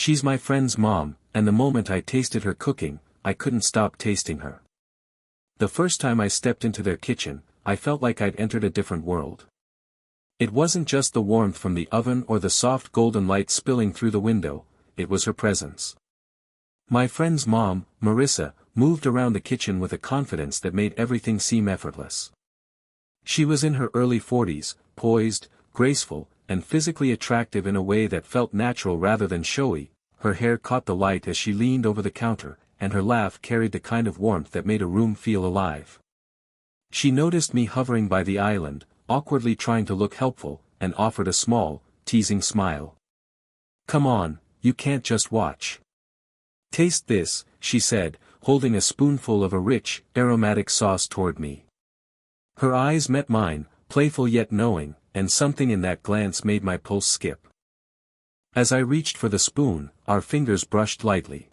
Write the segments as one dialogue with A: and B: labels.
A: She's my friend's mom, and the moment I tasted her cooking, I couldn't stop tasting her. The first time I stepped into their kitchen, I felt like I'd entered a different world. It wasn't just the warmth from the oven or the soft golden light spilling through the window, it was her presence. My friend's mom, Marissa, moved around the kitchen with a confidence that made everything seem effortless. She was in her early 40s, poised, graceful, and physically attractive in a way that felt natural rather than showy. Her hair caught the light as she leaned over the counter, and her laugh carried the kind of warmth that made a room feel alive. She noticed me hovering by the island, awkwardly trying to look helpful, and offered a small, teasing smile. "Come on, you can't just watch. Taste this," she said, holding a spoonful of a rich, aromatic sauce toward me. Her eyes met mine, playful yet knowing, and something in that glance made my pulse skip. As I reached for the spoon, our fingers brushed lightly.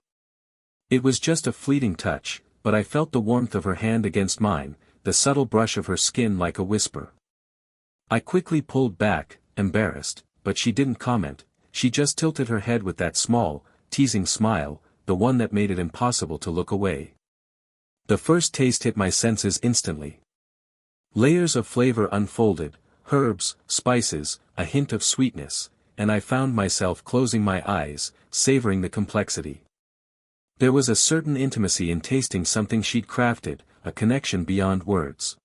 A: It was just a fleeting touch, but I felt the warmth of her hand against mine, the subtle brush of her skin like a whisper. I quickly pulled back, embarrassed, but she didn't comment. She just tilted her head with that small, teasing smile, the one that made it impossible to look away. The first taste hit my senses instantly. Layers of flavor unfolded, herbs, spices, a hint of sweetness, and I found myself closing my eyes, savoring the complexity. There was a certain intimacy in tasting something she'd crafted, a connection beyond words.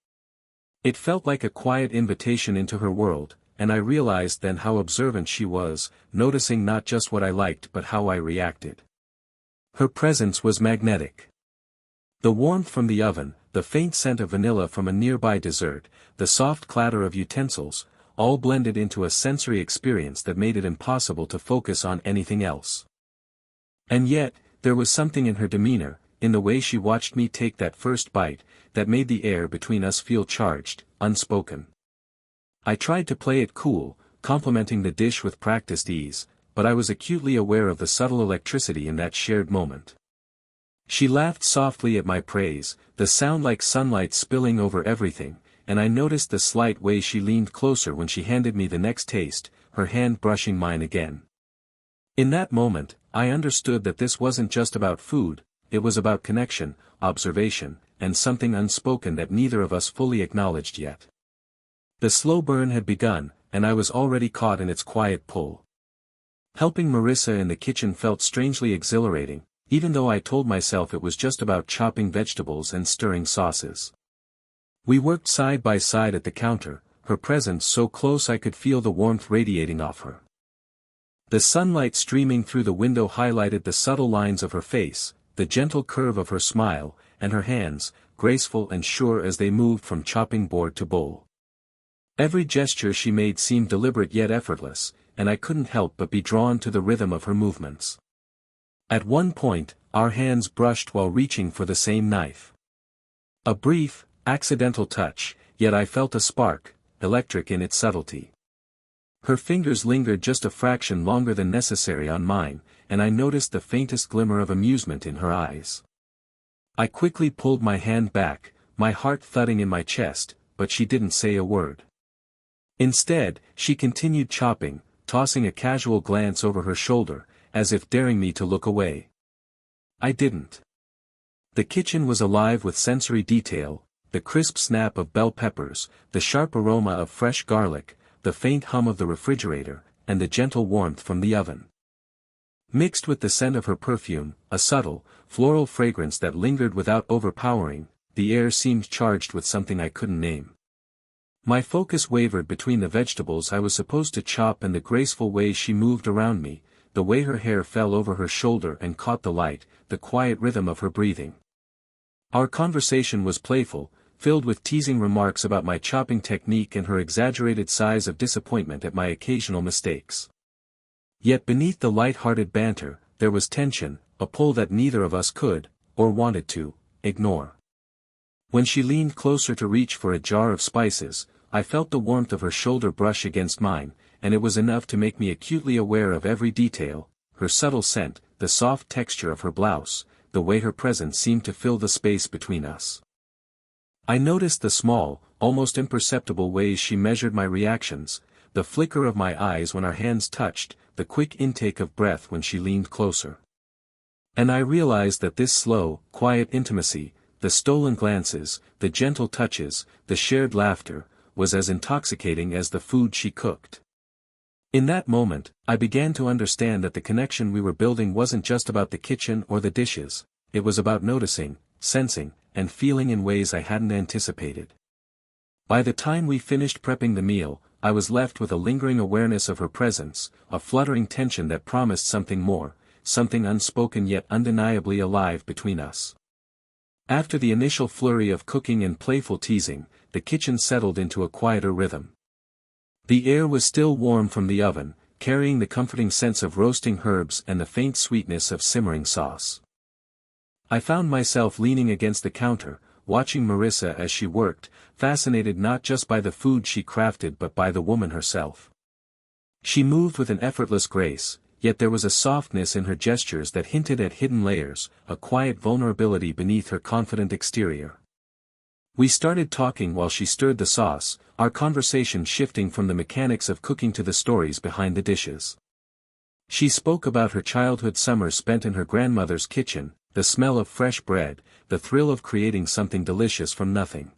A: It felt like a quiet invitation into her world, and I realized then how observant she was, noticing not just what I liked but how I reacted. Her presence was magnetic. The warmth from the oven, the faint scent of vanilla from a nearby dessert, the soft clatter of utensils, all blended into a sensory experience that made it impossible to focus on anything else. And yet, there was something in her demeanor, in the way she watched me take that first bite, that made the air between us feel charged, unspoken. I tried to play it cool, complimenting the dish with practiced ease, but I was acutely aware of the subtle electricity in that shared moment. She laughed softly at my praise, the sound like sunlight spilling over everything, and I noticed the slight way she leaned closer when she handed me the next taste, her hand brushing mine again. In that moment, I understood that this wasn't just about food, it was about connection, observation, and something unspoken that neither of us fully acknowledged yet. The slow burn had begun, and I was already caught in its quiet pull. Helping Marissa in the kitchen felt strangely exhilarating, even though I told myself it was just about chopping vegetables and stirring sauces. We worked side by side at the counter, her presence so close I could feel the warmth radiating off her. The sunlight streaming through the window highlighted the subtle lines of her face, the gentle curve of her smile, and her hands, graceful and sure as they moved from chopping board to bowl. Every gesture she made seemed deliberate yet effortless, and I couldn't help but be drawn to the rhythm of her movements. At one point, our hands brushed while reaching for the same knife. A brief, accidental touch, yet I felt a spark, electric in its subtlety. Her fingers lingered just a fraction longer than necessary on mine, and I noticed the faintest glimmer of amusement in her eyes. I quickly pulled my hand back, my heart thudding in my chest, but she didn't say a word. Instead, she continued chopping, tossing a casual glance over her shoulder, as if daring me to look away. I didn't. The kitchen was alive with sensory detail, the crisp snap of bell peppers, the sharp aroma of fresh garlic, the faint hum of the refrigerator, and the gentle warmth from the oven. Mixed with the scent of her perfume, a subtle, floral fragrance that lingered without overpowering, the air seemed charged with something I couldn't name. My focus wavered between the vegetables I was supposed to chop and the graceful way she moved around me, the way her hair fell over her shoulder and caught the light, the quiet rhythm of her breathing. Our conversation was playful, filled with teasing remarks about my chopping technique and her exaggerated size of disappointment at my occasional mistakes. Yet beneath the light-hearted banter, there was tension, a pull that neither of us could, or wanted to, ignore. When she leaned closer to reach for a jar of spices, I felt the warmth of her shoulder brush against mine, and it was enough to make me acutely aware of every detail, her subtle scent, the soft texture of her blouse, the way her presence seemed to fill the space between us. I noticed the small, almost imperceptible ways she measured my reactions, the flicker of my eyes when our hands touched, the quick intake of breath when she leaned closer. And I realized that this slow, quiet intimacy, the stolen glances, the gentle touches, the shared laughter, was as intoxicating as the food she cooked. In that moment, I began to understand that the connection we were building wasn't just about the kitchen or the dishes, it was about noticing, sensing, and feeling in ways I hadn't anticipated. By the time we finished prepping the meal, I was left with a lingering awareness of her presence, a fluttering tension that promised something more, something unspoken yet undeniably alive between us. After the initial flurry of cooking and playful teasing, the kitchen settled into a quieter rhythm. The air was still warm from the oven, carrying the comforting sense of roasting herbs and the faint sweetness of simmering sauce. I found myself leaning against the counter, watching Marissa as she worked, fascinated not just by the food she crafted but by the woman herself. She moved with an effortless grace, yet there was a softness in her gestures that hinted at hidden layers, a quiet vulnerability beneath her confident exterior. We started talking while she stirred the sauce, our conversation shifting from the mechanics of cooking to the stories behind the dishes. She spoke about her childhood summers spent in her grandmother's kitchen, the smell of fresh bread, the thrill of creating something delicious from nothing.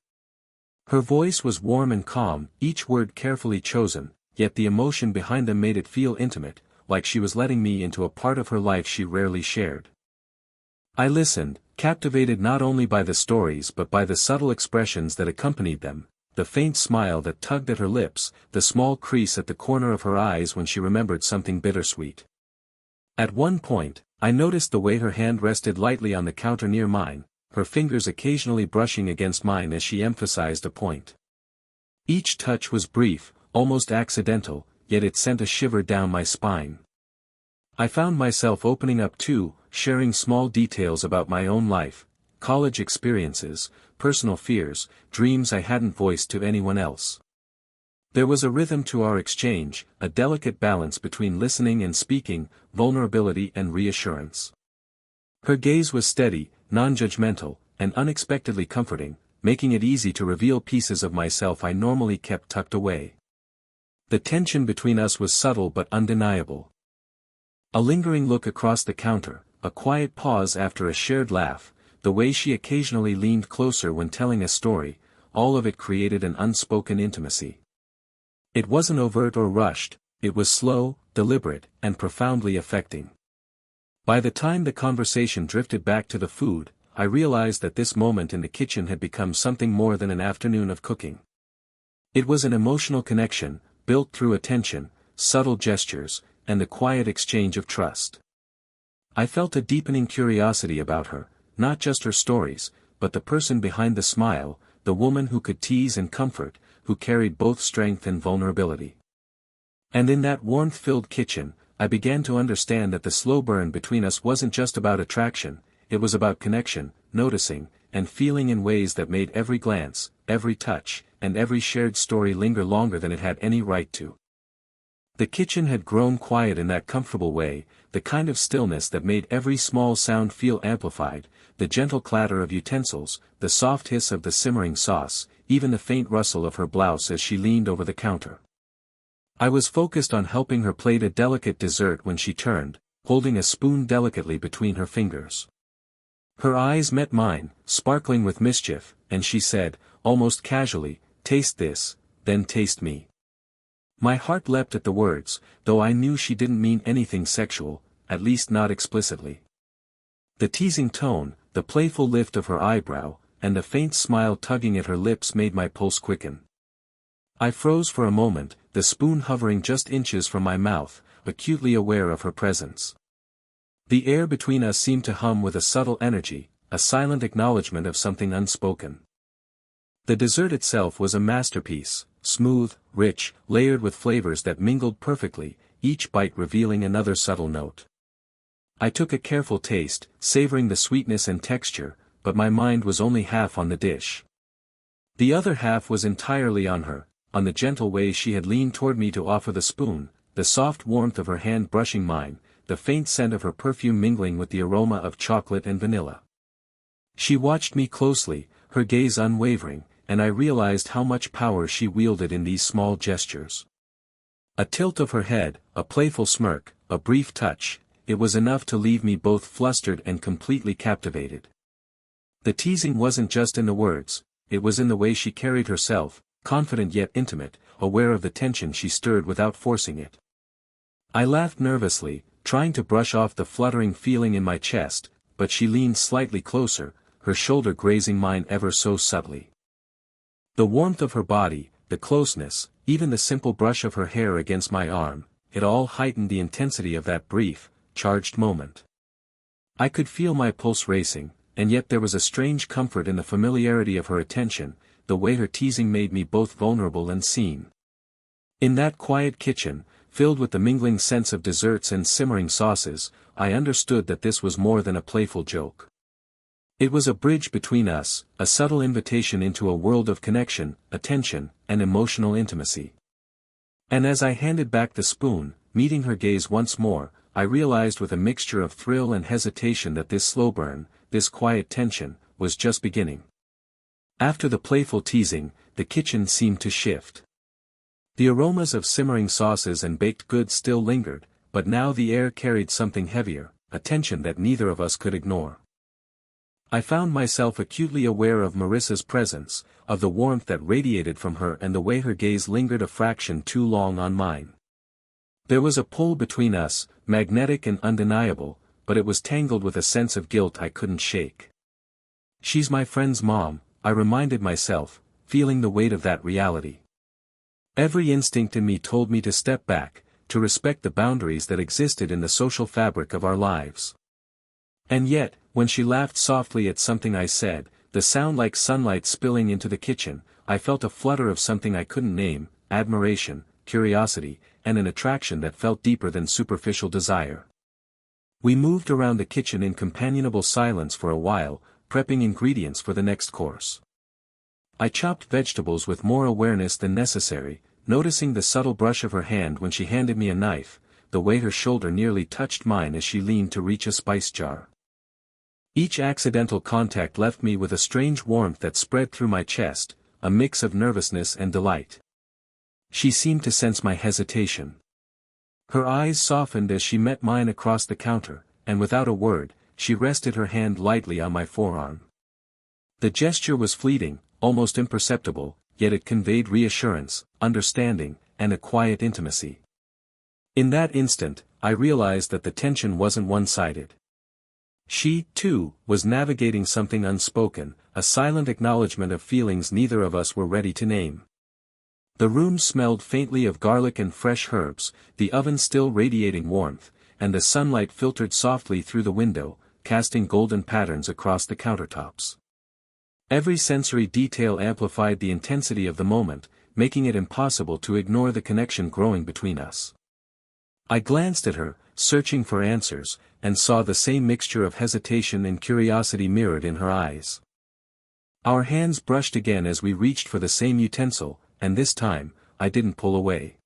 A: Her voice was warm and calm, each word carefully chosen, yet the emotion behind them made it feel intimate, like she was letting me into a part of her life she rarely shared. I listened, captivated not only by the stories but by the subtle expressions that accompanied them, the faint smile that tugged at her lips, the small crease at the corner of her eyes when she remembered something bittersweet. At one point, I noticed the way her hand rested lightly on the counter near mine, her fingers occasionally brushing against mine as she emphasized a point. Each touch was brief, almost accidental, yet it sent a shiver down my spine. I found myself opening up too, sharing small details about my own life, college experiences, personal fears, dreams I hadn't voiced to anyone else. There was a rhythm to our exchange, a delicate balance between listening and speaking, vulnerability and reassurance. Her gaze was steady, non-judgmental, and unexpectedly comforting, making it easy to reveal pieces of myself I normally kept tucked away. The tension between us was subtle but undeniable. A lingering look across the counter, a quiet pause after a shared laugh, the way she occasionally leaned closer when telling a story, all of it created an unspoken intimacy. It wasn't overt or rushed, it was slow, deliberate, and profoundly affecting. By the time the conversation drifted back to the food, I realized that this moment in the kitchen had become something more than an afternoon of cooking. It was an emotional connection, built through attention, subtle gestures, and the quiet exchange of trust. I felt a deepening curiosity about her, not just her stories, but the person behind the smile, the woman who could tease and comfort, who carried both strength and vulnerability. And in that warmth-filled kitchen, I began to understand that the slow burn between us wasn't just about attraction, it was about connection, noticing, and feeling in ways that made every glance, every touch, and every shared story linger longer than it had any right to. The kitchen had grown quiet in that comfortable way, the kind of stillness that made every small sound feel amplified, the gentle clatter of utensils, the soft hiss of the simmering sauce, even the faint rustle of her blouse as she leaned over the counter. I was focused on helping her plate a delicate dessert when she turned, holding a spoon delicately between her fingers. Her eyes met mine, sparkling with mischief, and she said, almost casually, "Taste this, then taste me." My heart leapt at the words, though I knew she didn't mean anything sexual, at least not explicitly. The teasing tone, the playful lift of her eyebrow, and the faint smile tugging at her lips made my pulse quicken. I froze for a moment, the spoon hovering just inches from my mouth, acutely aware of her presence. The air between us seemed to hum with a subtle energy, a silent acknowledgement of something unspoken. The dessert itself was a masterpiece, smooth, rich, layered with flavors that mingled perfectly, each bite revealing another subtle note. I took a careful taste, savoring the sweetness and texture, but my mind was only half on the dish. The other half was entirely on her, on the gentle way she had leaned toward me to offer the spoon, the soft warmth of her hand brushing mine, the faint scent of her perfume mingling with the aroma of chocolate and vanilla. She watched me closely, her gaze unwavering, and I realized how much power she wielded in these small gestures. A tilt of her head, a playful smirk, a brief touch, it was enough to leave me both flustered and completely captivated. The teasing wasn't just in the words, it was in the way she carried herself, confident yet intimate, aware of the tension she stirred without forcing it. I laughed nervously, trying to brush off the fluttering feeling in my chest, but she leaned slightly closer, her shoulder grazing mine ever so subtly. The warmth of her body, the closeness, even the simple brush of her hair against my arm, it all heightened the intensity of that brief, charged moment. I could feel my pulse racing, and yet there was a strange comfort in the familiarity of her attention, the way her teasing made me both vulnerable and seen. In that quiet kitchen, filled with the mingling scents of desserts and simmering sauces, I understood that this was more than a playful joke. It was a bridge between us, a subtle invitation into a world of connection, attention, and emotional intimacy. And as I handed back the spoon, meeting her gaze once more, I realized with a mixture of thrill and hesitation that this slow burn, this quiet tension, was just beginning. After the playful teasing, the kitchen seemed to shift. The aromas of simmering sauces and baked goods still lingered, but now the air carried something heavier, a tension that neither of us could ignore. I found myself acutely aware of Marissa's presence, of the warmth that radiated from her and the way her gaze lingered a fraction too long on mine. There was a pull between us, magnetic and undeniable, but it was tangled with a sense of guilt I couldn't shake. She's my friend's mom, I reminded myself, feeling the weight of that reality. Every instinct in me told me to step back, to respect the boundaries that existed in the social fabric of our lives. And yet, when she laughed softly at something I said, the sound like sunlight spilling into the kitchen, I felt a flutter of something I couldn't name, admiration, curiosity, and an attraction that felt deeper than superficial desire. We moved around the kitchen in companionable silence for a while, prepping ingredients for the next course. I chopped vegetables with more awareness than necessary, noticing the subtle brush of her hand when she handed me a knife, the way her shoulder nearly touched mine as she leaned to reach a spice jar. Each accidental contact left me with a strange warmth that spread through my chest, a mix of nervousness and delight. She seemed to sense my hesitation. Her eyes softened as she met mine across the counter, and without a word, she rested her hand lightly on my forearm. The gesture was fleeting, almost imperceptible, yet it conveyed reassurance, understanding, and a quiet intimacy. In that instant, I realized that the tension wasn't one-sided. She, too, was navigating something unspoken, a silent acknowledgement of feelings neither of us were ready to name. The room smelled faintly of garlic and fresh herbs, the oven still radiating warmth, and the sunlight filtered softly through the window, casting golden patterns across the countertops. Every sensory detail amplified the intensity of the moment, making it impossible to ignore the connection growing between us. I glanced at her, searching for answers, and saw the same mixture of hesitation and curiosity mirrored in her eyes. Our hands brushed again as we reached for the same utensil, and this time, I didn't pull away.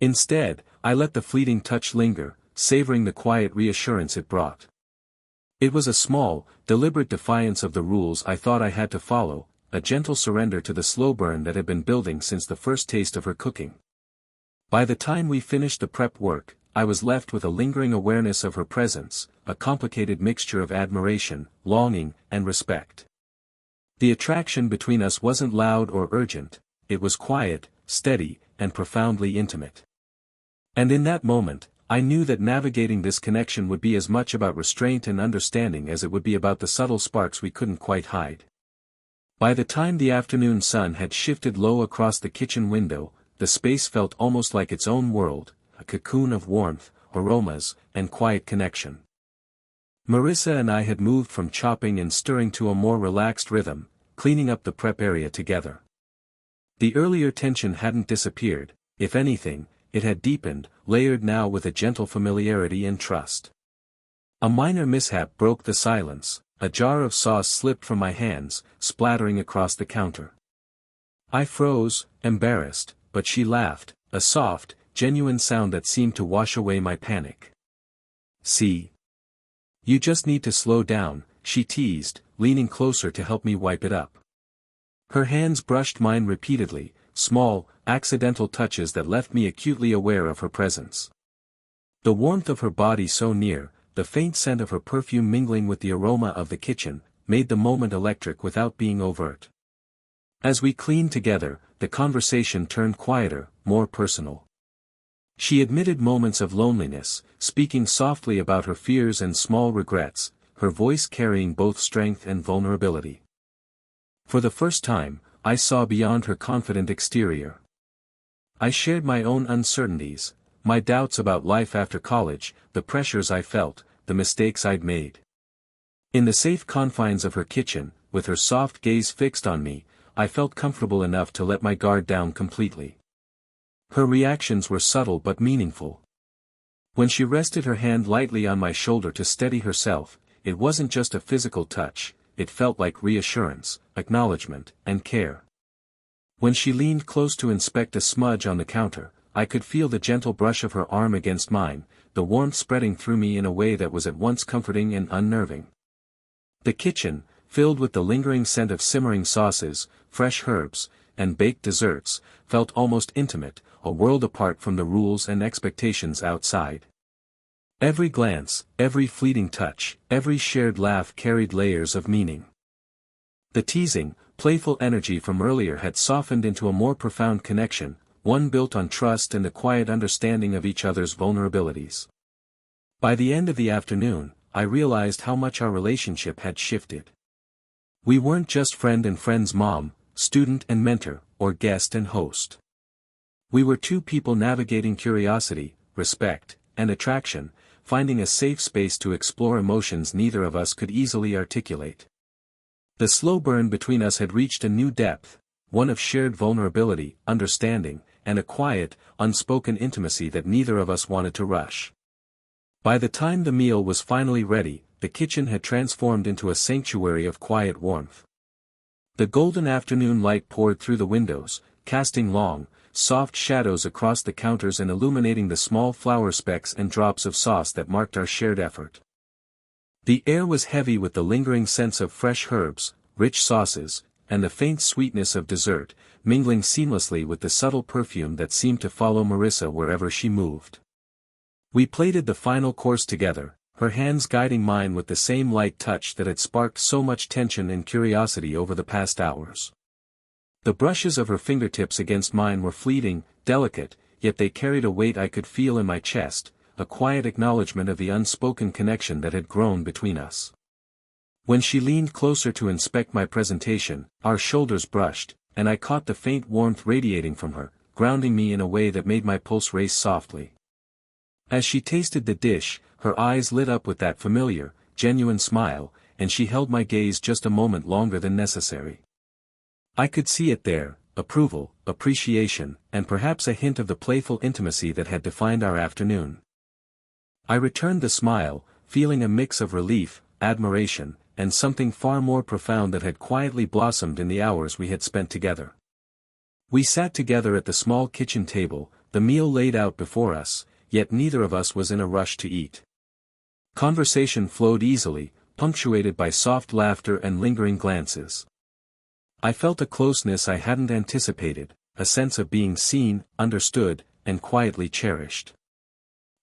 A: Instead, I let the fleeting touch linger, savoring the quiet reassurance it brought. It was a small, deliberate defiance of the rules I thought I had to follow, a gentle surrender to the slow burn that had been building since the first taste of her cooking. By the time we finished the prep work, I was left with a lingering awareness of her presence, a complicated mixture of admiration, longing, and respect. The attraction between us wasn't loud or urgent, it was quiet, steady, and profoundly intimate. And in that moment, I knew that navigating this connection would be as much about restraint and understanding as it would be about the subtle sparks we couldn't quite hide. By the time the afternoon sun had shifted low across the kitchen window, the space felt almost like its own world, a cocoon of warmth, aromas, and quiet connection. Marissa and I had moved from chopping and stirring to a more relaxed rhythm, cleaning up the prep area together. The earlier tension hadn't disappeared, if anything, it had deepened, layered now with a gentle familiarity and trust. A minor mishap broke the silence, a jar of sauce slipped from my hands, splattering across the counter. I froze, embarrassed, but she laughed, a soft, genuine sound that seemed to wash away my panic. "See? You just need to slow down," she teased, leaning closer to help me wipe it up. Her hands brushed mine repeatedly, small, accidental touches that left me acutely aware of her presence. The warmth of her body so near, the faint scent of her perfume mingling with the aroma of the kitchen, made the moment electric without being overt. As we cleaned together, the conversation turned quieter, more personal. She admitted moments of loneliness, speaking softly about her fears and small regrets, her voice carrying both strength and vulnerability. For the first time, I saw beyond her confident exterior. I shared my own uncertainties, my doubts about life after college, the pressures I felt, the mistakes I'd made. In the safe confines of her kitchen, with her soft gaze fixed on me, I felt comfortable enough to let my guard down completely. Her reactions were subtle but meaningful. When she rested her hand lightly on my shoulder to steady herself, it wasn't just a physical touch, it felt like reassurance, acknowledgement, and care. When she leaned close to inspect a smudge on the counter, I could feel the gentle brush of her arm against mine, the warmth spreading through me in a way that was at once comforting and unnerving. The kitchen, filled with the lingering scent of simmering sauces, fresh herbs, and baked desserts, felt almost intimate, a world apart from the rules and expectations outside. Every glance, every fleeting touch, every shared laugh carried layers of meaning. The teasing, playful energy from earlier had softened into a more profound connection, one built on trust and the quiet understanding of each other's vulnerabilities. By the end of the afternoon, I realized how much our relationship had shifted. We weren't just friend and friend's mom, student and mentor, or guest and host. We were two people navigating curiosity, respect, and attraction, finding a safe space to explore emotions neither of us could easily articulate. The slow burn between us had reached a new depth, one of shared vulnerability, understanding, and a quiet, unspoken intimacy that neither of us wanted to rush. By the time the meal was finally ready, the kitchen had transformed into a sanctuary of quiet warmth. The golden afternoon light poured through the windows, casting long, soft shadows across the counters and illuminating the small flour specks and drops of sauce that marked our shared effort. The air was heavy with the lingering sense of fresh herbs, rich sauces, and the faint sweetness of dessert, mingling seamlessly with the subtle perfume that seemed to follow Marissa wherever she moved. We plated the final course together, her hands guiding mine with the same light touch that had sparked so much tension and curiosity over the past hours. The brushes of her fingertips against mine were fleeting, delicate, yet they carried a weight I could feel in my chest, a quiet acknowledgement of the unspoken connection that had grown between us. When she leaned closer to inspect my presentation, our shoulders brushed, and I caught the faint warmth radiating from her, grounding me in a way that made my pulse race softly. As she tasted the dish, her eyes lit up with that familiar, genuine smile, and she held my gaze just a moment longer than necessary. I could see it there, approval, appreciation, and perhaps a hint of the playful intimacy that had defined our afternoon. I returned the smile, feeling a mix of relief, admiration, and something far more profound that had quietly blossomed in the hours we had spent together. We sat together at the small kitchen table, the meal laid out before us, yet neither of us was in a rush to eat. Conversation flowed easily, punctuated by soft laughter and lingering glances. I felt a closeness I hadn't anticipated, a sense of being seen, understood, and quietly cherished.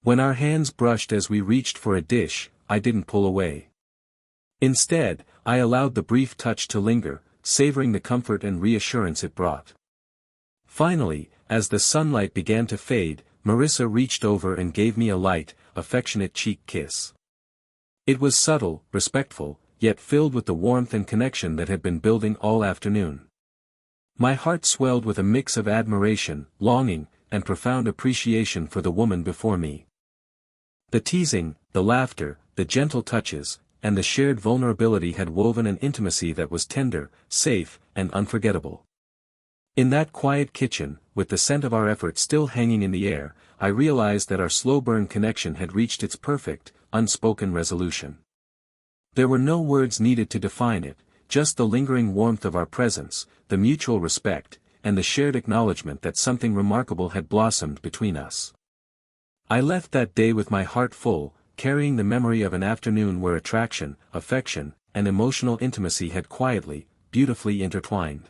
A: When our hands brushed as we reached for a dish, I didn't pull away. Instead, I allowed the brief touch to linger, savoring the comfort and reassurance it brought. Finally, as the sunlight began to fade, Marissa reached over and gave me a light, affectionate cheek kiss. It was subtle, respectful, yet filled with the warmth and connection that had been building all afternoon. My heart swelled with a mix of admiration, longing, and profound appreciation for the woman before me. The teasing, the laughter, the gentle touches, and the shared vulnerability had woven an intimacy that was tender, safe, and unforgettable. In that quiet kitchen, with the scent of our effort still hanging in the air, I realized that our slow-burn connection had reached its perfect, unspoken resolution. There were no words needed to define it, just the lingering warmth of our presence, the mutual respect, and the shared acknowledgement that something remarkable had blossomed between us. I left that day with my heart full, carrying the memory of an afternoon where attraction, affection, and emotional intimacy had quietly, beautifully intertwined.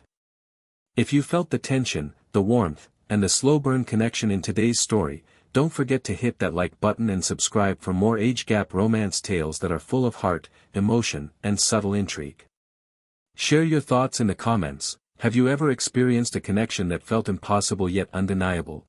A: If you felt the tension, the warmth, and the slow-burn connection in today's story, Don't forget to hit that like button and subscribe for more age gap romance tales that are full of heart, emotion, and subtle intrigue. Share your thoughts in the comments. Have you ever experienced a connection that felt impossible yet undeniable?